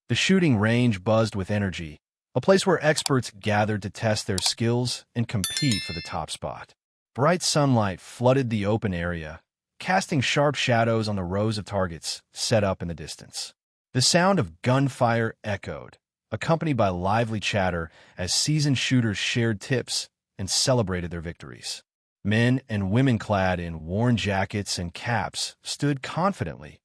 The shooting range buzzed with energy, a place where experts gathered to test their skills and compete for the top spot. Bright sunlight flooded the open area, casting sharp shadows on the rows of targets set up in the distance. The sound of gunfire echoed, accompanied by lively chatter as seasoned shooters shared tips and celebrated their victories. Men and women clad in worn jackets and caps stood confidently,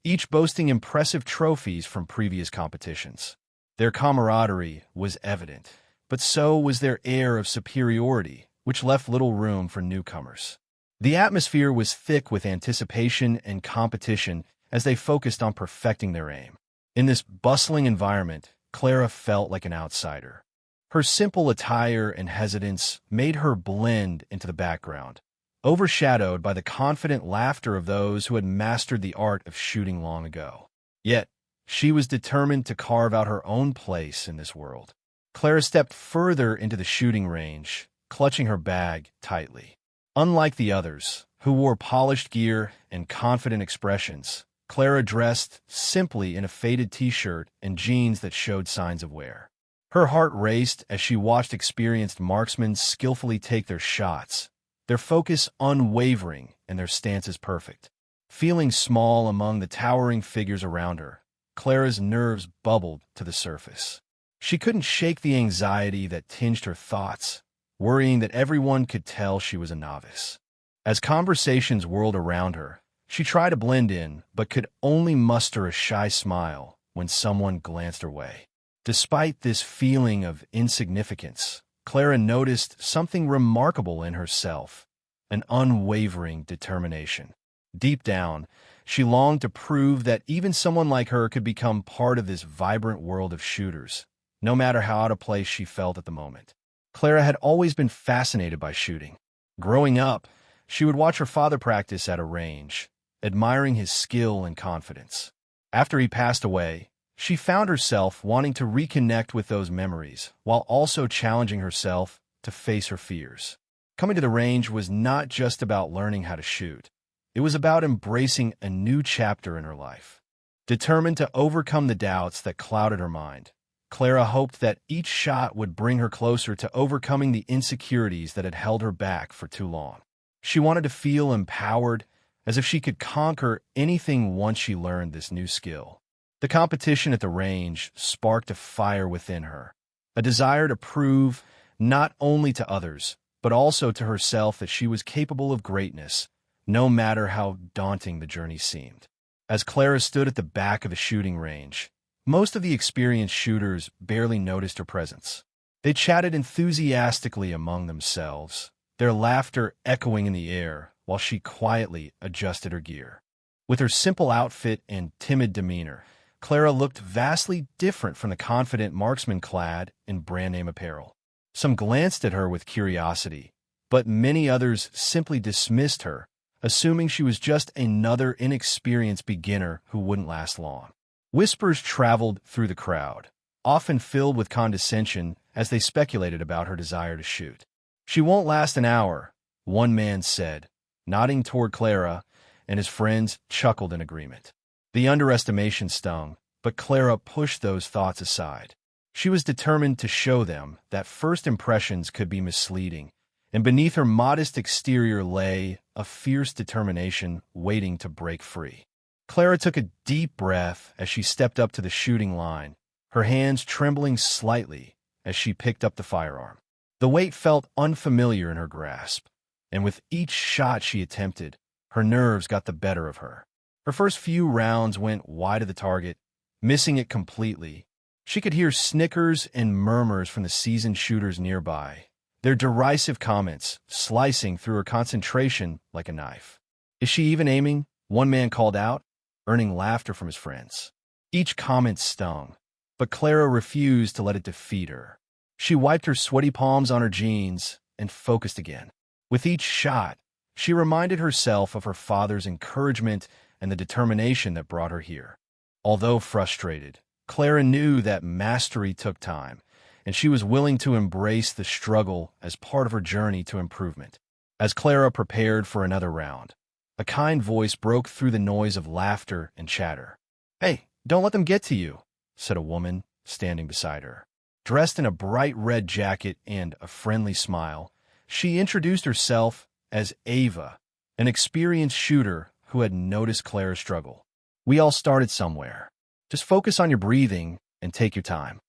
each boasting impressive trophies from previous competitions. Their camaraderie was evident, but so was their air of superiority, which left little room for newcomers. The atmosphere was thick with anticipation and competition as they focused on perfecting their aim. In this bustling environment, Clara felt like an outsider. Her simple attire and hesitance made her blend into the background, overshadowed by the confident laughter of those who had mastered the art of shooting long ago. Yet, she was determined to carve out her own place in this world. Clara stepped further into the shooting range, clutching her bag tightly. Unlike the others, who wore polished gear and confident expressions, Clara dressed simply in a faded t-shirt and jeans that showed signs of wear. Her heart raced as she watched experienced marksmen skillfully take their shots, their focus unwavering and their stances perfect. Feeling small among the towering figures around her, Clara's nerves bubbled to the surface. She couldn't shake the anxiety that tinged her thoughts, worrying that everyone could tell she was a novice. As conversations whirled around her, she tried to blend in, but could only muster a shy smile when someone glanced her way. Despite this feeling of insignificance, Clara noticed something remarkable in herself, an unwavering determination. Deep down, she longed to prove that even someone like her could become part of this vibrant world of shooters, no matter how out of place she felt at the moment. Clara had always been fascinated by shooting. Growing up, she would watch her father practice at a range, admiring his skill and confidence. After he passed away, she found herself wanting to reconnect with those memories while also challenging herself to face her fears. Coming to the range was not just about learning how to shoot. It was about embracing a new chapter in her life. Determined to overcome the doubts that clouded her mind, Clara hoped that each shot would bring her closer to overcoming the insecurities that had held her back for too long. She wanted to feel empowered, as if she could conquer anything once she learned this new skill. The competition at the range sparked a fire within her, a desire to prove, not only to others, but also to herself that she was capable of greatness, no matter how daunting the journey seemed. As Clara stood at the back of the shooting range, most of the experienced shooters barely noticed her presence. They chatted enthusiastically among themselves, their laughter echoing in the air while she quietly adjusted her gear. With her simple outfit and timid demeanor, Clara looked vastly different from the confident marksman clad in brand-name apparel. Some glanced at her with curiosity, but many others simply dismissed her, assuming she was just another inexperienced beginner who wouldn't last long. Whispers traveled through the crowd, often filled with condescension as they speculated about her desire to shoot. "She won't last an hour," one man said, nodding toward Clara, and his friends chuckled in agreement. The underestimation stung, but Clara pushed those thoughts aside. She was determined to show them that first impressions could be misleading, and beneath her modest exterior lay a fierce determination waiting to break free. Clara took a deep breath as she stepped up to the shooting line, her hands trembling slightly as she picked up the firearm. The weight felt unfamiliar in her grasp, and with each shot she attempted, her nerves got the better of her. Her first few rounds went wide of the target, missing it completely. She could hear snickers and murmurs from the seasoned shooters nearby, their derisive comments slicing through her concentration like a knife. "Is she even aiming?" one man called out, earning laughter from his friends. Each comment stung, but Clara refused to let it defeat her. She wiped her sweaty palms on her jeans and focused again. With each shot, she reminded herself of her father's encouragement and the determination that brought her here. Although frustrated, Clara knew that mastery took time, and she was willing to embrace the struggle as part of her journey to improvement. As Clara prepared for another round, a kind voice broke through the noise of laughter and chatter. "Hey, don't let them get to you," said a woman standing beside her. Dressed in a bright red jacket and a friendly smile, she introduced herself as Ava, an experienced shooter who had noticed Clara's struggle. "We all started somewhere. Just focus on your breathing and take your time."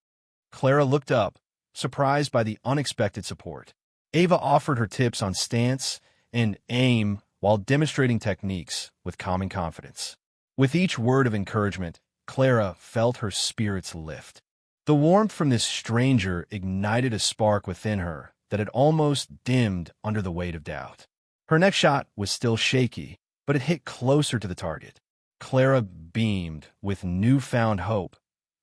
Clara looked up, surprised by the unexpected support. Ava offered her tips on stance and aim while demonstrating techniques with calming confidence. With each word of encouragement, Clara felt her spirits lift. The warmth from this stranger ignited a spark within her that had almost dimmed under the weight of doubt. Her next shot was still shaky, but it hit closer to the target. Clara beamed with newfound hope,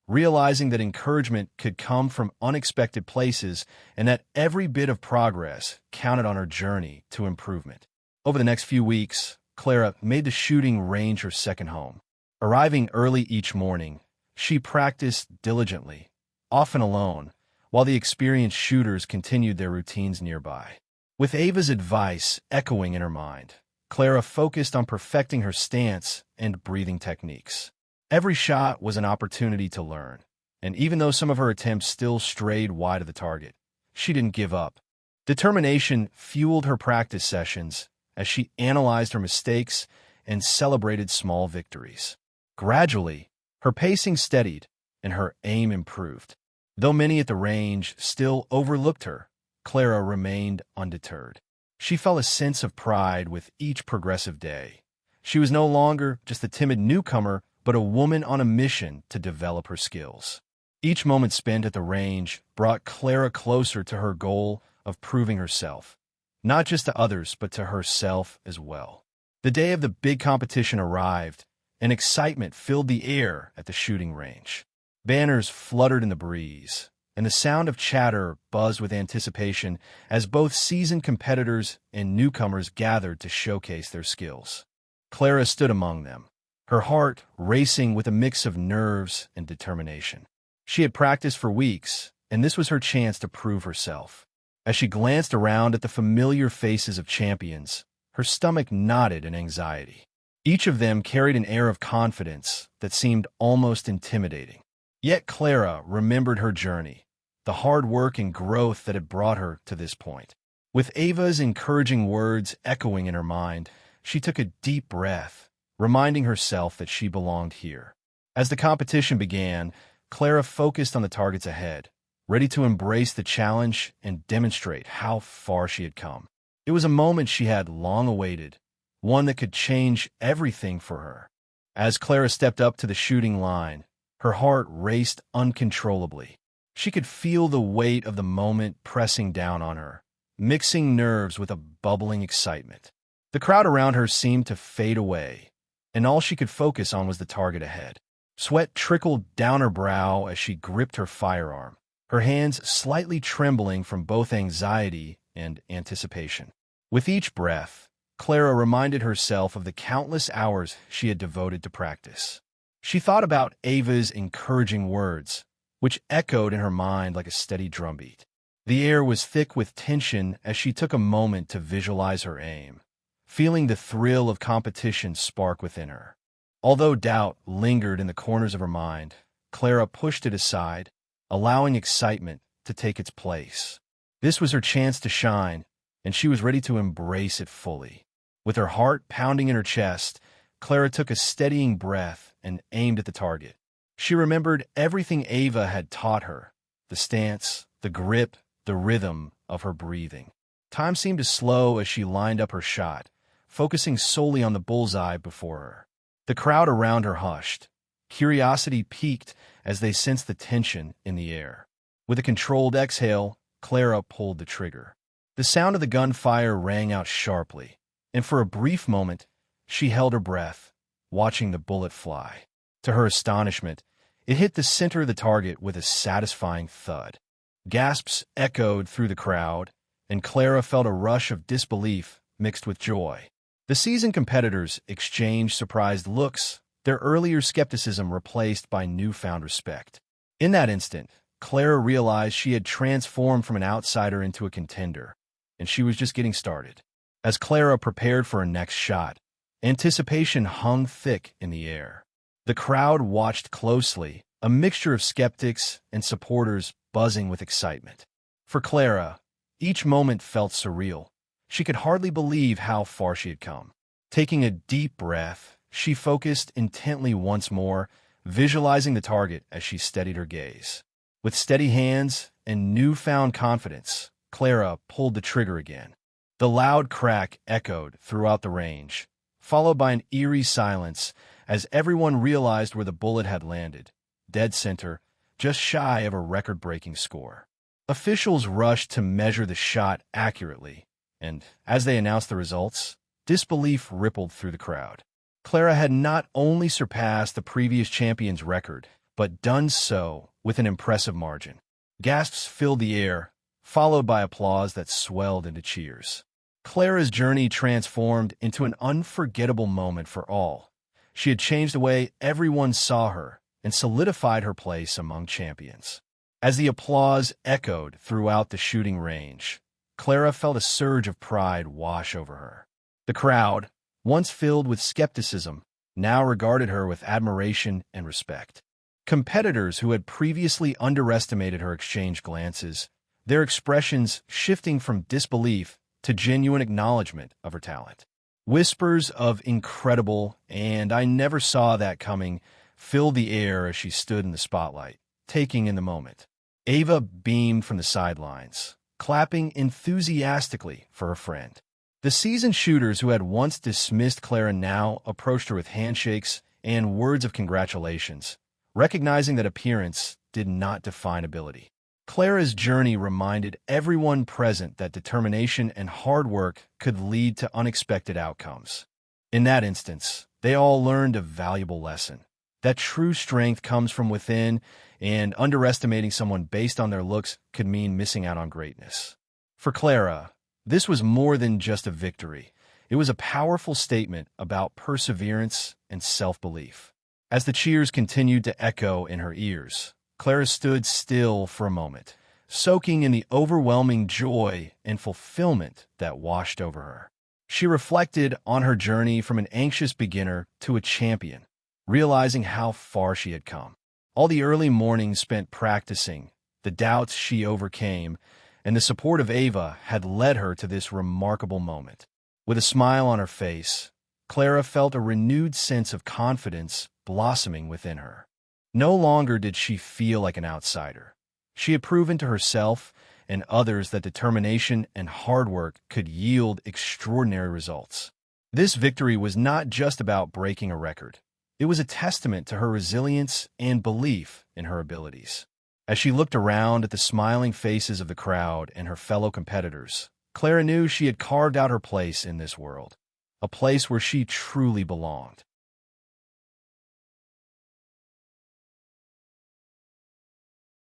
realizing that encouragement could come from unexpected places and that every bit of progress counted on her journey to improvement. Over the next few weeks, Clara made the shooting range her second home. Arriving early each morning, she practiced diligently, often alone, while the experienced shooters continued their routines nearby. With Ava's advice echoing in her mind, Clara focused on perfecting her stance and breathing techniques. Every shot was an opportunity to learn, and even though some of her attempts still strayed wide of the target, she didn't give up. Determination fueled her practice sessions as she analyzed her mistakes and celebrated small victories. Gradually, her pacing steadied and her aim improved. Though many at the range still overlooked her, Clara remained undeterred. She felt a sense of pride with each progressive day. She was no longer just a timid newcomer, but a woman on a mission to develop her skills. Each moment spent at the range brought Clara closer to her goal of proving herself, not just to others, but to herself as well. The day of the big competition arrived, and excitement filled the air at the shooting range. Banners fluttered in the breeze, and the sound of chatter buzzed with anticipation as both seasoned competitors and newcomers gathered to showcase their skills. Clara stood among them, her heart racing with a mix of nerves and determination. She had practiced for weeks, and this was her chance to prove herself. As she glanced around at the familiar faces of champions, her stomach knotted in anxiety. Each of them carried an air of confidence that seemed almost intimidating. Yet Clara remembered her journey, the hard work and growth that had brought her to this point. With Ava's encouraging words echoing in her mind, she took a deep breath, reminding herself that she belonged here. As the competition began, Clara focused on the targets ahead, ready to embrace the challenge and demonstrate how far she had come. It was a moment she had long awaited, one that could change everything for her. As Clara stepped up to the shooting line, her heart raced uncontrollably. She could feel the weight of the moment pressing down on her, mixing nerves with a bubbling excitement. The crowd around her seemed to fade away, and all she could focus on was the target ahead. Sweat trickled down her brow as she gripped her firearm, her hands slightly trembling from both anxiety and anticipation. With each breath, Clara reminded herself of the countless hours she had devoted to practice. She thought about Ava's encouraging words, which echoed in her mind like a steady drumbeat. The air was thick with tension as she took a moment to visualize her aim, feeling the thrill of competition spark within her. Although doubt lingered in the corners of her mind, Clara pushed it aside, allowing excitement to take its place. This was her chance to shine, and she was ready to embrace it fully. With her heart pounding in her chest, Clara took a steadying breath and aimed at the target. She remembered everything Ava had taught her, the stance, the grip, the rhythm of her breathing. Time seemed to slow as she lined up her shot, focusing solely on the bullseye before her. The crowd around her hushed. Curiosity peaked as they sensed the tension in the air. With a controlled exhale, Clara pulled the trigger. The sound of the gunfire rang out sharply, and for a brief moment, she held her breath, watching the bullet fly. To her astonishment, it hit the center of the target with a satisfying thud. Gasps echoed through the crowd, and Clara felt a rush of disbelief mixed with joy. The seasoned competitors exchanged surprised looks, their earlier skepticism replaced by newfound respect. In that instant, Clara realized she had transformed from an outsider into a contender, and she was just getting started. As Clara prepared for her next shot, anticipation hung thick in the air. The crowd watched closely a mixture of skeptics and supporters buzzing with excitement. For Clara, each moment felt surreal. She could hardly believe how far she had come. Taking a deep breath, she focused intently once more, visualizing the target as she steadied her gaze. With steady hands and newfound confidence, Clara pulled the trigger again. The loud crack echoed throughout the range, followed by an eerie silence as everyone realized where the bullet had landed, dead center, just shy of a record-breaking score. Officials rushed to measure the shot accurately, and as they announced the results, disbelief rippled through the crowd. Clara had not only surpassed the previous champion's record, but done so with an impressive margin. Gasps filled the air, followed by applause that swelled into cheers. Clara's journey transformed into an unforgettable moment for all. She had changed the way everyone saw her and solidified her place among champions. As the applause echoed throughout the shooting range, Clara felt a surge of pride wash over her. The crowd, once filled with skepticism, now regarded her with admiration and respect. Competitors who had previously underestimated her exchanged glances, their expressions shifting from disbelief to genuine acknowledgement of her talent. Whispers of "incredible" and "I never saw that coming" filled the air as she stood in the spotlight, taking in the moment. Ava beamed from the sidelines, clapping enthusiastically for her friend. The seasoned shooters who had once dismissed Clara now approached her with handshakes and words of congratulations, recognizing that appearance did not define ability. Clara's journey reminded everyone present that determination and hard work could lead to unexpected outcomes. In that instance, they all learned a valuable lesson: that true strength comes from within, and underestimating someone based on their looks could mean missing out on greatness. For Clara, this was more than just a victory. It was a powerful statement about perseverance and self-belief. As the cheers continued to echo in her ears, Clara stood still for a moment, soaking in the overwhelming joy and fulfillment that washed over her. She reflected on her journey from an anxious beginner to a champion, realizing how far she had come. All the early mornings spent practicing, the doubts she overcame, and the support of Ava had led her to this remarkable moment. With a smile on her face, Clara felt a renewed sense of confidence blossoming within her. No longer did she feel like an outsider. She had proven to herself and others that determination and hard work could yield extraordinary results. This victory was not just about breaking a record. It was a testament to her resilience and belief in her abilities. As she looked around at the smiling faces of the crowd and her fellow competitors, Clara knew she had carved out her place in this world, a place where she truly belonged.